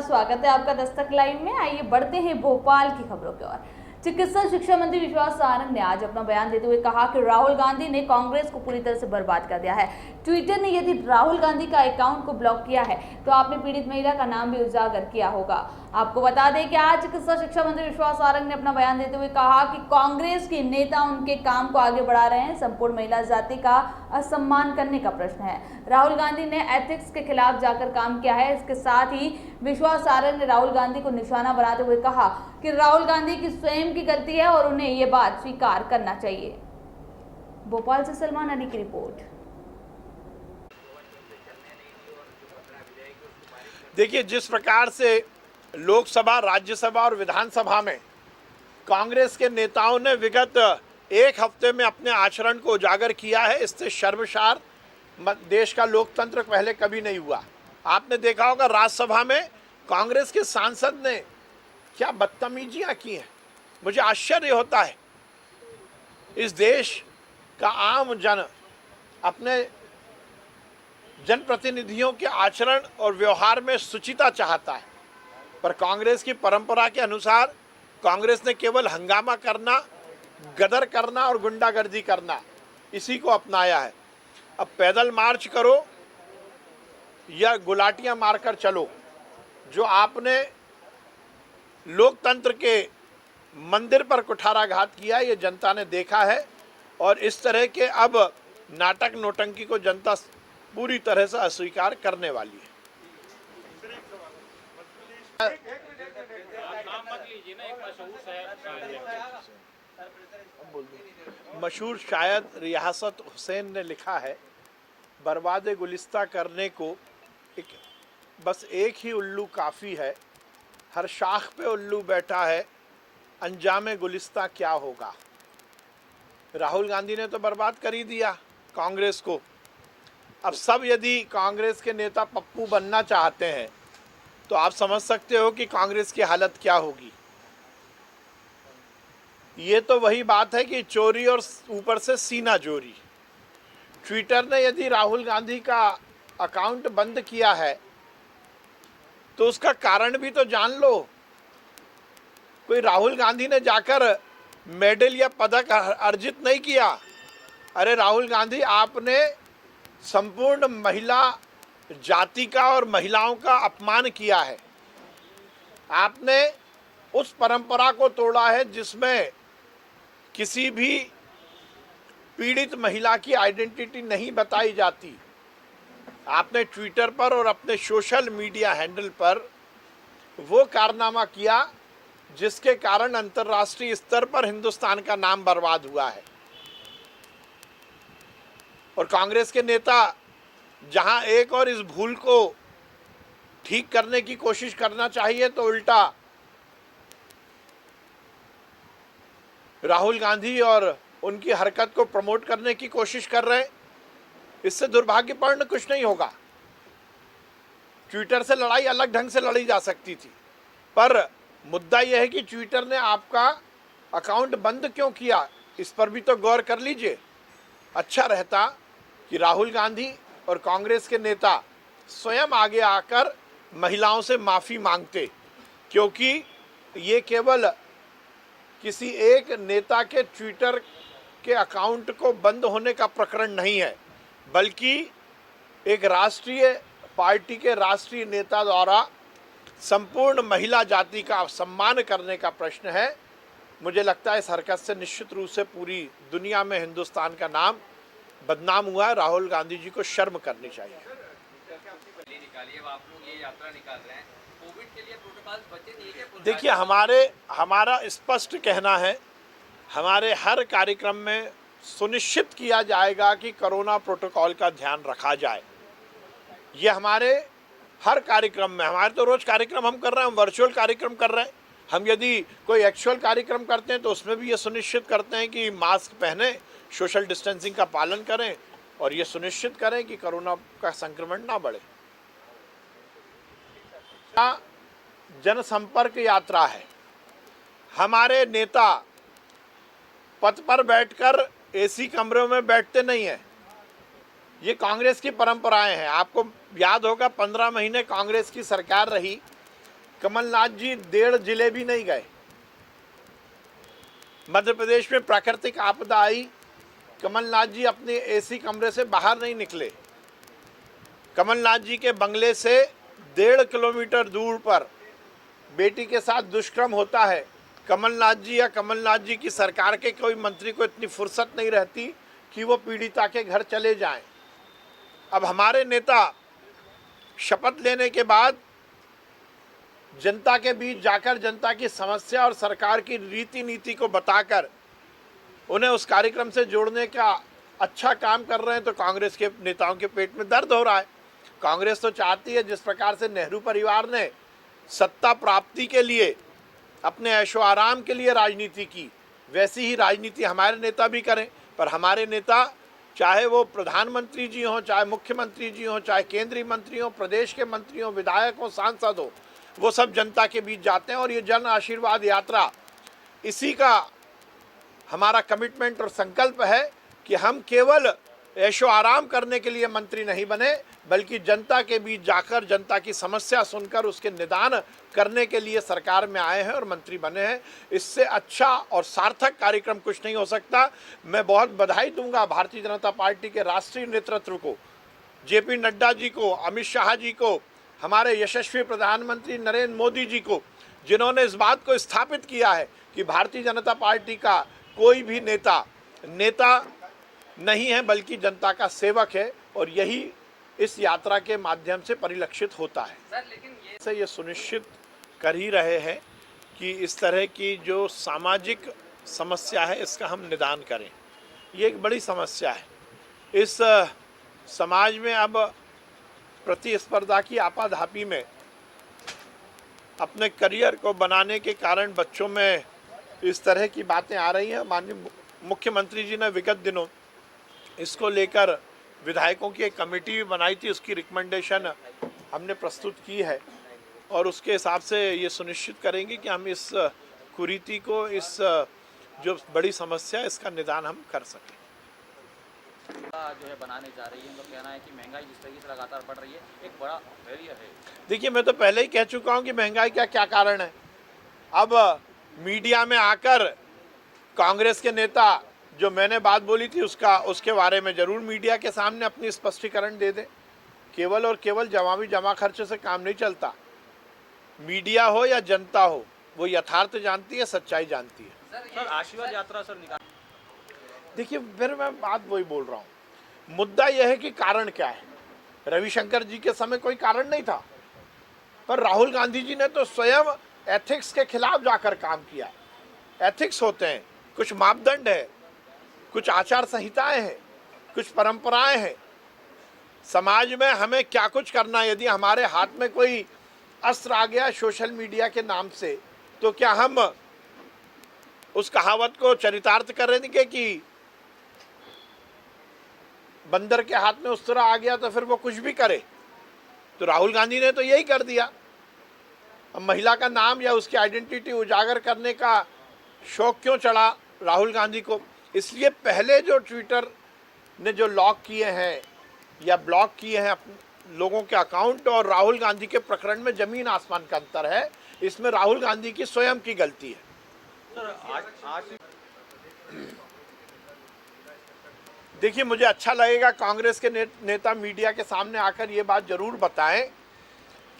स्वागत है आपका दस्तक लाइव में। आइए बढ़ते हैं भोपाल की खबरों की ओर। चिकित्सा शिक्षा मंत्री विश्वास सारंग ने आज अपना बयान देते हुए कहा कि राहुल गांधी ने कांग्रेस को पूरी तरह से बर्बाद कर दिया है। ट्विटर ने यदि राहुल गांधी का अकाउंट को ब्लॉक किया है तो आपने पीड़ित महिला का नाम भी उजागर किया होगा। आपको बता दें कि आज चिकित्सा शिक्षा मंत्री विश्वास सारंग ने अपना बयान देते हुए कहा कि कांग्रेस के नेता उनके काम को आगे बढ़ा रहे हैं। संपूर्ण महिला जाति का असम्मान करने का प्रश्न है। राहुल गांधी ने एथिक्स के खिलाफ जाकर काम किया है। इसके साथ ही विश्वास सारंग ने राहुल गांधी को निशाना बनाते हुए कहा कि राहुल गांधी की स्वयं की गलती है और उन्हें ये बात स्वीकार करना चाहिए। भोपाल से सलमान अली की रिपोर्ट। देखिए, जिस प्रकार से लोकसभा, राज्यसभा और विधानसभा में कांग्रेस के नेताओं ने विगत एक हफ्ते में अपने आचरण को उजागर किया है, इससे शर्मसार देश का लोकतंत्र पहले कभी नहीं हुआ। आपने देखा होगा राज्यसभा में कांग्रेस के सांसद ने क्या बदतमीजियां की हैं। मुझे आश्चर्य होता है, इस देश का आम जन अपने जनप्रतिनिधियों के आचरण और व्यवहार में शुचिता चाहता है, पर कांग्रेस की परंपरा के अनुसार कांग्रेस ने केवल हंगामा करना, गदर करना और गुंडागर्दी करना, इसी को अपनाया है। अब पैदल मार्च करो या गुलाटियां मारकर चलो, जो आपने लोकतंत्र के मंदिर पर कुठाराघात किया, ये जनता ने देखा है। और इस तरह के अब नाटक नौटंकी को जनता पूरी तरह से अस्वीकार करने वाली है। मशहूर शायर रियासत हुसैन ने लिखा है, बर्बाद गुलिस्ता करने को बस एक ही उल्लू काफ़ी है, हर शाख पे उल्लू बैठा है, अंजामे गुलिस्ता क्या होगा। राहुल गांधी ने तो बर्बाद कर ही दिया कांग्रेस को। अब सब यदि कांग्रेस के नेता पप्पू बनना चाहते हैं तो आप समझ सकते हो कि कांग्रेस की हालत क्या होगी। ये तो वही बात है कि चोरी और ऊपर से सीना चोरी। ट्विटर ने यदि राहुल गांधी का अकाउंट बंद किया है तो उसका कारण भी तो जान लो। कोई राहुल गांधी ने जाकर मेडल या पदक अर्जित नहीं किया। अरे राहुल गांधी, आपने संपूर्ण महिला जाति का और महिलाओं का अपमान किया है। आपने उस परंपरा को तोड़ा है जिसमें किसी भी पीड़ित महिला की आइडेंटिटी नहीं बताई जाती। आपने ट्विटर पर और अपने सोशल मीडिया हैंडल पर वो कारनामा किया जिसके कारण अंतर्राष्ट्रीय स्तर पर हिंदुस्तान का नाम बर्बाद हुआ है। और कांग्रेस के नेता जहां एक और इस भूल को ठीक करने की कोशिश करना चाहिए तो उल्टा राहुल गांधी और उनकी हरकत को प्रमोट करने की कोशिश कर रहे हैं। इससे दुर्भाग्यपूर्ण कुछ नहीं होगा। ट्विटर से लड़ाई अलग ढंग से लड़ी जा सकती थी, पर मुद्दा यह है कि ट्विटर ने आपका अकाउंट बंद क्यों किया, इस पर भी तो गौर कर लीजिए। अच्छा रहता कि राहुल गांधी और कांग्रेस के नेता स्वयं आगे आकर महिलाओं से माफ़ी मांगते, क्योंकि ये केवल किसी एक नेता के ट्विटर के अकाउंट को बंद होने का प्रकरण नहीं है, बल्कि एक राष्ट्रीय पार्टी के राष्ट्रीय नेता द्वारा संपूर्ण महिला जाति का सम्मान करने का प्रश्न है। मुझे लगता है इस हरकत से निश्चित रूप से पूरी दुनिया में हिंदुस्तान का नाम बदनाम हुआ है। राहुल गांधी जी को शर्म करनी चाहिए। देखिए, हमारा स्पष्ट कहना है, हमारे हर कार्यक्रम में सुनिश्चित किया जाएगा कि कोरोना प्रोटोकॉल का ध्यान रखा जाए। ये हमारे हर कार्यक्रम में, हमारे तो रोज कार्यक्रम हम कर रहे हैं, हम वर्चुअल कार्यक्रम कर रहे हैं। हम यदि कोई एक्चुअल कार्यक्रम करते हैं तो उसमें भी ये सुनिश्चित करते हैं कि मास्क पहने, सोशल डिस्टेंसिंग का पालन करें और ये सुनिश्चित करें कि कोरोना का संक्रमण ना बढ़े। जनसंपर्क यात्रा है। हमारे नेता पथ पर बैठकर एसी कमरों में बैठते नहीं हैं। ये कांग्रेस की परंपराएं हैं। आपको याद होगा 15 महीने कांग्रेस की सरकार रही कमलनाथ जी 1.5 जिले भी नहीं गए। मध्य प्रदेश में प्राकृतिक आपदा आई, कमलनाथ जी अपने एसी कमरे से बाहर नहीं निकले। कमलनाथ जी के बंगले से 1.5 किलोमीटर दूर पर बेटी के साथ दुष्कर्म होता है। कमलनाथ जी या कमलनाथ जी की सरकार के कोई मंत्री को इतनी फुर्सत नहीं रहती कि वो पीड़िता के घर चले जाएं। अब हमारे नेता शपथ लेने के बाद जनता के बीच जाकर जनता की समस्या और सरकार की रीति नीति को बताकर उन्हें उस कार्यक्रम से जोड़ने का अच्छा काम कर रहे हैं, तो कांग्रेस के नेताओं के पेट में दर्द हो रहा है। कांग्रेस तो चाहती है जिस प्रकार से नेहरू परिवार ने सत्ता प्राप्ति के लिए अपने ऐशो आराम के लिए राजनीति की, वैसी ही राजनीति हमारे नेता भी करें। पर हमारे नेता, चाहे वो प्रधानमंत्री जी हों, चाहे मुख्यमंत्री जी हों, चाहे केंद्रीय मंत्री हों, प्रदेश के मंत्री हों, विधायक हों, सांसद हो, वो सब जनता के बीच जाते हैं। और ये जन आशीर्वाद यात्रा, इसी का हमारा कमिटमेंट और संकल्प है कि हम केवल ऐशो आराम करने के लिए मंत्री नहीं बने, बल्कि जनता के बीच जाकर जनता की समस्या सुनकर उसके निदान करने के लिए सरकार में आए हैं और मंत्री बने हैं। इससे अच्छा और सार्थक कार्यक्रम कुछ नहीं हो सकता। मैं बहुत बधाई दूंगा भारतीय जनता पार्टी के राष्ट्रीय नेतृत्व को, जेपी नड्डा जी को, अमित शाह जी को, हमारे यशस्वी प्रधानमंत्री नरेंद्र मोदी जी को, जिन्होंने इस बात को स्थापित किया है कि भारतीय जनता पार्टी का कोई भी नेता नहीं है, बल्कि जनता का सेवक है। और यही इस यात्रा के माध्यम से परिलक्षित होता है। सर, लेकिन ये सुनिश्चित कर ही रहे हैं कि इस तरह की जो सामाजिक समस्या है इसका हम निदान करें। ये एक बड़ी समस्या है। इस समाज में अब प्रतिस्पर्धा की आपाधापी में अपने करियर को बनाने के कारण बच्चों में इस तरह की बातें आ रही हैं। माननीय मुख्यमंत्री जी ने विगत दिनों इसको लेकर विधायकों की एक कमेटी भी बनाई थी, उसकी रिकमेंडेशन हमने प्रस्तुत की है और उसके हिसाब से ये सुनिश्चित करेंगे कि हम इस कुरीति को, इस जो बड़ी समस्या है, इसका निदान हम कर सकें। जो है बनाने जा रही है, उनका कहना है कि महंगाई जिस तरीके से लगातार बढ़ रही है, एक बड़ा बैरियर है। देखिए, मैं तो पहले ही कह चुका हूँ कि महंगाई का क्या कारण है। अब मीडिया में आकर कांग्रेस के नेता जो मैंने बात बोली थी उसके बारे में जरूर मीडिया के सामने अपनी स्पष्टीकरण दे दें। केवल और केवल जमा खर्च से काम नहीं चलता। मीडिया हो या जनता हो, वो यथार्थ जानती है, सच्चाई जानती है। सर, आशीर्वाद यात्रा सर निकाल। देखिए, फिर मैं बात वही बोल रहा हूँ। मुद्दा यह है कि कारण क्या है। रविशंकर जी के समय कोई कारण नहीं था, पर राहुल गांधी जी ने तो स्वयं एथिक्स के खिलाफ जाकर काम किया। एथिक्स होते हैं, कुछ मापदंड है, कुछ आचार संहिताएं हैं, कुछ परंपराएं हैं। समाज में हमें क्या कुछ करना है। यदि हमारे हाथ में कोई अस्त्र आ गया सोशल मीडिया के नाम से, तो क्या हम उस कहावत को चरितार्थ करेंगे कि बंदर के हाथ में अस्त्र आ गया तो फिर वो कुछ भी करे। तो राहुल गांधी ने तो यही कर दिया। अब महिला का नाम या उसकी आइडेंटिटी उजागर करने का शौक क्यों चढ़ा राहुल गांधी को? इसलिए पहले जो ट्विटर ने जो लॉक किए हैं या ब्लॉक किए हैं लोगों के अकाउंट, और राहुल गांधी के प्रकरण में जमीन आसमान का अंतर है। इसमें राहुल गांधी की स्वयं की गलती है। देखिए, मुझे अच्छा लगेगा कांग्रेस के नेता मीडिया के सामने आकर ये बात जरूर बताएं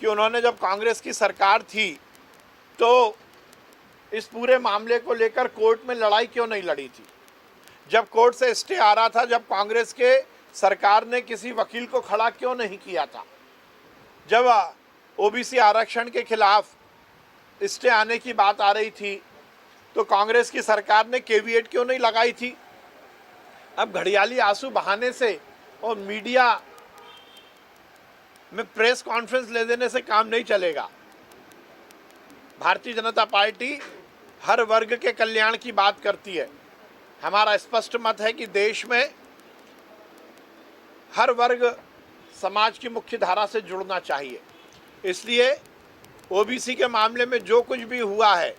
कि उन्होंने जब कांग्रेस की सरकार थी तो इस पूरे मामले को लेकर कोर्ट में लड़ाई क्यों नहीं लड़ी थी। जब कोर्ट से स्टे आ रहा था, जब कांग्रेस के सरकार ने किसी वकील को खड़ा क्यों नहीं किया था। जब ओबीसी आरक्षण के खिलाफ स्टे आने की बात आ रही थी तो कांग्रेस की सरकार ने केवीएट क्यों नहीं लगाई थी। अब घड़ियाली आंसू बहाने से और मीडिया में प्रेस कॉन्फ्रेंस ले देने से काम नहीं चलेगा। भारतीय जनता पार्टी हर वर्ग के कल्याण की बात करती है। हमारा स्पष्ट मत है कि देश में हर वर्ग समाज की मुख्य धारा से जुड़ना चाहिए। इसलिए ओबीसी के मामले में जो कुछ भी हुआ है,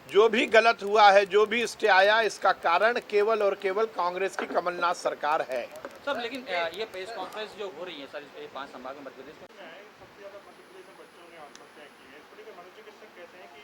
जो भी गलत हुआ है, जो भी स्टे आया, इसका कारण केवल और केवल कांग्रेस की कमलनाथ सरकार है। सर लेकिन ये प्रेस कॉन्फ्रेंस जो हो रही है सर इस 5 संभाग में मध्य प्रदेश में सबसे ज़्यादा मध्य प्रदेश में बच्चों ने आत्महत्या की है। इस पर मनोचिकित्सक कहते हैं कि